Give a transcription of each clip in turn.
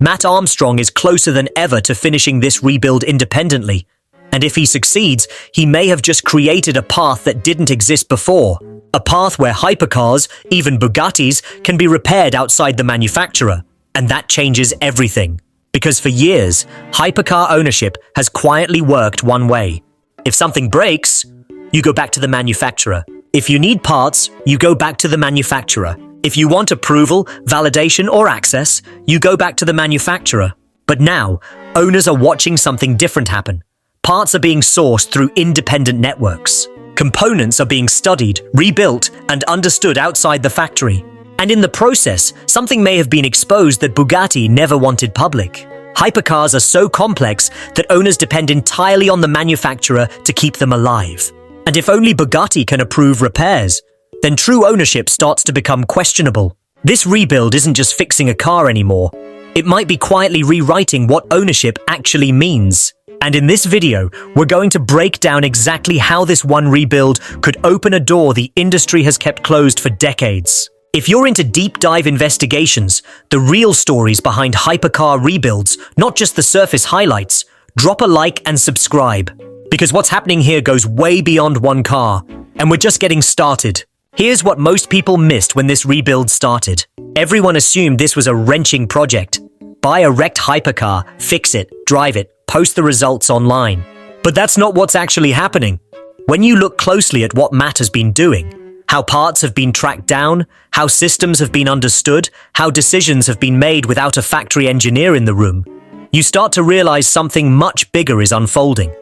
Matt Armstrong is closer than ever to finishing this rebuild independently. And if he succeeds, he may have just created a path that didn't exist before. A path where hypercars, even Bugattis, can be repaired outside the manufacturer. And that changes everything. Because for years, hypercar ownership has quietly worked one way. If something breaks, you go back to the manufacturer. If you need parts, you go back to the manufacturer. If you want approval, validation, or access, you go back to the manufacturer. But now, owners are watching something different happen. Parts are being sourced through independent networks. Components are being studied, rebuilt, and understood outside the factory. And in the process, something may have been exposed that Bugatti never wanted public. Hypercars are so complex that owners depend entirely on the manufacturer to keep them alive. And if only Bugatti can approve repairs, then true ownership starts to become questionable. This rebuild isn't just fixing a car anymore. It might be quietly rewriting what ownership actually means. And in this video, we're going to break down exactly how this one rebuild could open a door the industry has kept closed for decades. If you're into deep dive investigations, the real stories behind hypercar rebuilds, not just the surface highlights, drop a like and subscribe. Because what's happening here goes way beyond one car, and we're just getting started. Here's what most people missed when this rebuild started. Everyone assumed this was a wrenching project. Buy a wrecked hypercar, fix it, drive it, post the results online. But that's not what's actually happening. When you look closely at what Matt has been doing, how parts have been tracked down, how systems have been understood, how decisions have been made without a factory engineer in the room, you start to realize something much bigger is unfolding.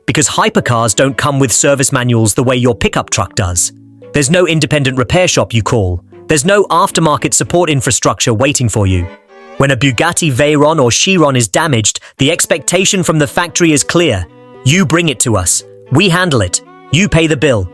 Because hypercars don't come with service manuals the way your pickup truck does. There's no independent repair shop you call. There's no aftermarket support infrastructure waiting for you. When a Bugatti Veyron or Chiron is damaged, the expectation from the factory is clear. You bring it to us. We handle it. You pay the bill.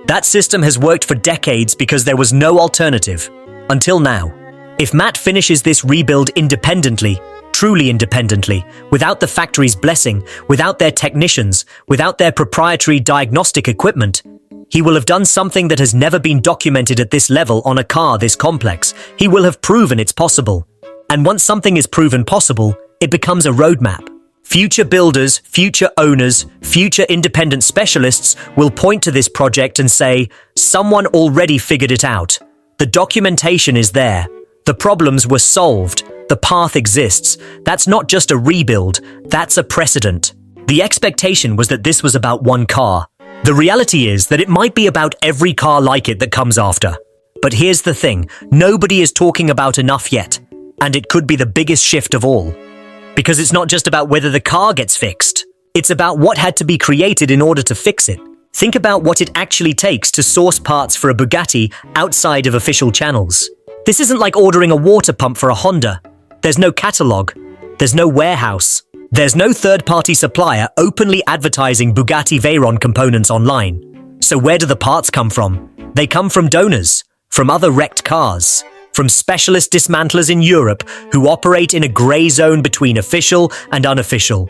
That system has worked for decades because there was no alternative. Until now. If Matt finishes this rebuild independently, truly independently, without the factory's blessing, without their technicians, without their proprietary diagnostic equipment, he will have done something that has never been documented at this level on a car this complex. He will have proven it's possible. And once something is proven possible, it becomes a roadmap. Future builders, future owners, future independent specialists will point to this project and say, someone already figured it out. The documentation is there. The problems were solved. The path exists. That's not just a rebuild, that's a precedent. The expectation was that this was about one car. The reality is that it might be about every car like it that comes after. But here's the thing, nobody is talking about enough yet. And it could be the biggest shift of all. Because it's not just about whether the car gets fixed. It's about what had to be created in order to fix it. Think about what it actually takes to source parts for a Bugatti outside of official channels. This isn't like ordering a water pump for a Honda. There's no catalog. There's no warehouse. There's no third-party supplier openly advertising Bugatti Veyron components online. So where do the parts come from? They come from donors, from other wrecked cars, from specialist dismantlers in Europe who operate in a grey zone between official and unofficial,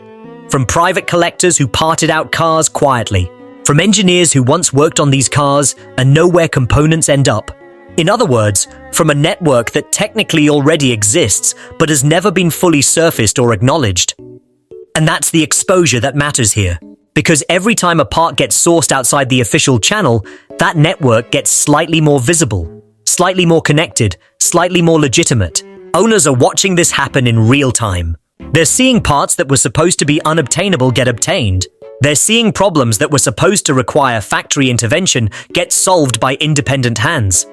from private collectors who parted out cars quietly, from engineers who once worked on these cars and know where components end up. In other words, from a network that technically already exists but has never been fully surfaced or acknowledged. And that's the exposure that matters here. Because every time a part gets sourced outside the official channel, that network gets slightly more visible, slightly more connected, slightly more legitimate. Owners are watching this happen in real time. They're seeing parts that were supposed to be unobtainable get obtained. They're seeing problems that were supposed to require factory intervention get solved by independent hands.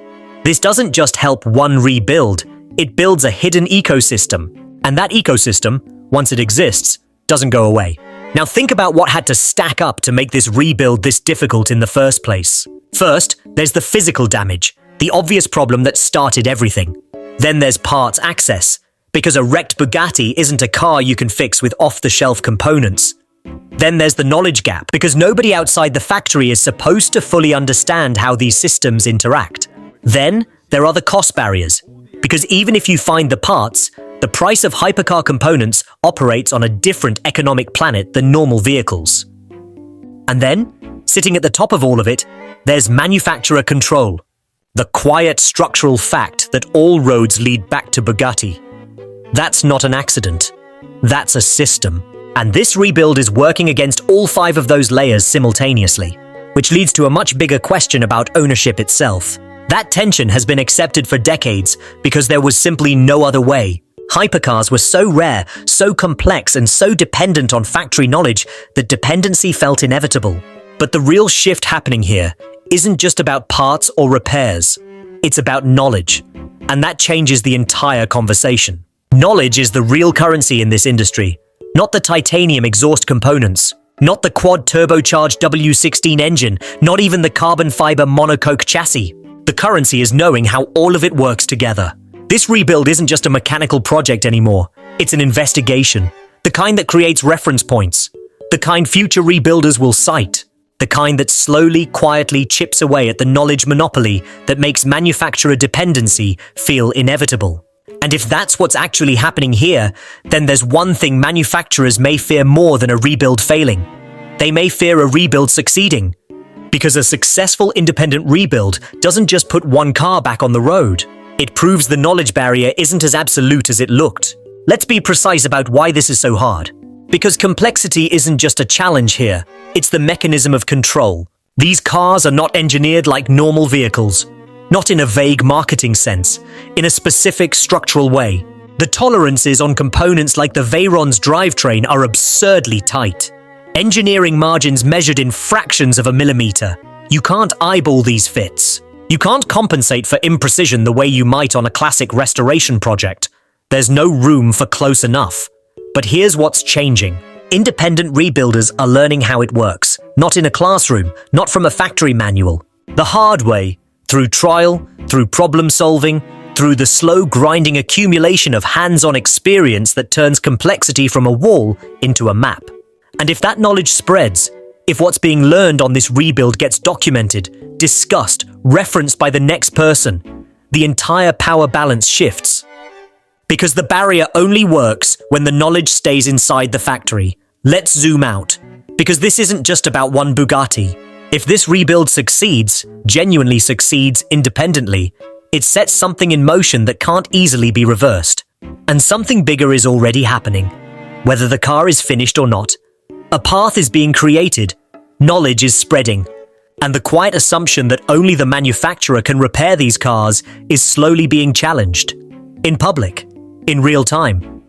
This doesn't just help one rebuild, it builds a hidden ecosystem. And that ecosystem, once it exists, doesn't go away. Now think about what had to stack up to make this rebuild this difficult in the first place. First, there's the physical damage, the obvious problem that started everything. Then there's parts access, because a wrecked Bugatti isn't a car you can fix with off-the-shelf components. Then there's the knowledge gap, because nobody outside the factory is supposed to fully understand how these systems interact. Then there are the cost barriers, because even if you find the parts, the price of hypercar components operates on a different economic planet than normal vehicles. And then, sitting at the top of all of it, there's manufacturer control, the quiet structural fact that all roads lead back to Bugatti. That's not an accident. That's a system. And this rebuild is working against all 5 of those layers simultaneously, which leads to a much bigger question about ownership itself. That tension has been accepted for decades because there was simply no other way. Hypercars were so rare, so complex, and so dependent on factory knowledge that dependency felt inevitable. But the real shift happening here isn't just about parts or repairs. It's about knowledge. And that changes the entire conversation. Knowledge is the real currency in this industry, not the titanium exhaust components, not the quad turbocharged W16 engine, not even the carbon fiber monocoque chassis. The currency is knowing how all of it works together. This rebuild isn't just a mechanical project anymore. It's an investigation. The kind that creates reference points. The kind future rebuilders will cite. The kind that slowly, quietly chips away at the knowledge monopoly that makes manufacturer dependency feel inevitable. And if that's what's actually happening here, then there's one thing manufacturers may fear more than a rebuild failing. They may fear a rebuild succeeding. Because a successful independent rebuild doesn't just put one car back on the road. It proves the knowledge barrier isn't as absolute as it looked. Let's be precise about why this is so hard. Because complexity isn't just a challenge here, it's the mechanism of control. These cars are not engineered like normal vehicles. Not in a vague marketing sense, in a specific structural way. The tolerances on components like the Veyron's drivetrain are absurdly tight. Engineering margins measured in fractions of a millimeter. You can't eyeball these fits. You can't compensate for imprecision the way you might on a classic restoration project. There's no room for close enough. But here's what's changing. Independent rebuilders are learning how it works, not in a classroom, not from a factory manual. The hard way, through trial, through problem solving, through the slow grinding accumulation of hands-on experience that turns complexity from a wall into a map. And if that knowledge spreads, if what's being learned on this rebuild gets documented, discussed, referenced by the next person, the entire power balance shifts. Because the barrier only works when the knowledge stays inside the factory. Let's zoom out. Because this isn't just about one Bugatti. If this rebuild succeeds, genuinely succeeds independently, it sets something in motion that can't easily be reversed. And something bigger is already happening. Whether the car is finished or not, a path is being created, knowledge is spreading, and the quiet assumption that only the manufacturer can repair these cars is slowly being challenged. In public, in real time,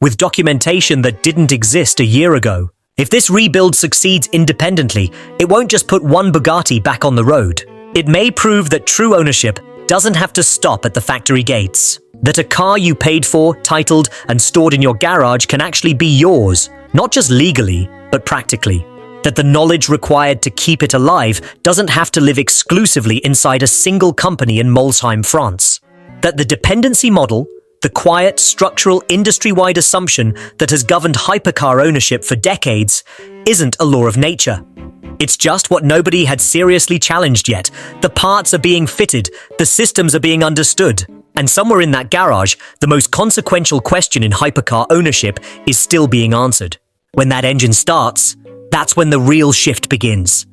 with documentation that didn't exist a year ago. If this rebuild succeeds independently, it won't just put one Bugatti back on the road. It may prove that true ownership doesn't have to stop at the factory gates. That a car you paid for, titled, and stored in your garage can actually be yours, not just legally, but practically. That the knowledge required to keep it alive doesn't have to live exclusively inside a single company in Molsheim, France. That the dependency model, the quiet, structural, industry-wide assumption that has governed hypercar ownership for decades, isn't a law of nature. It's just what nobody had seriously challenged yet. The parts are being fitted, the systems are being understood. And somewhere in that garage, the most consequential question in hypercar ownership is still being answered. When that engine starts, that's when the real shift begins.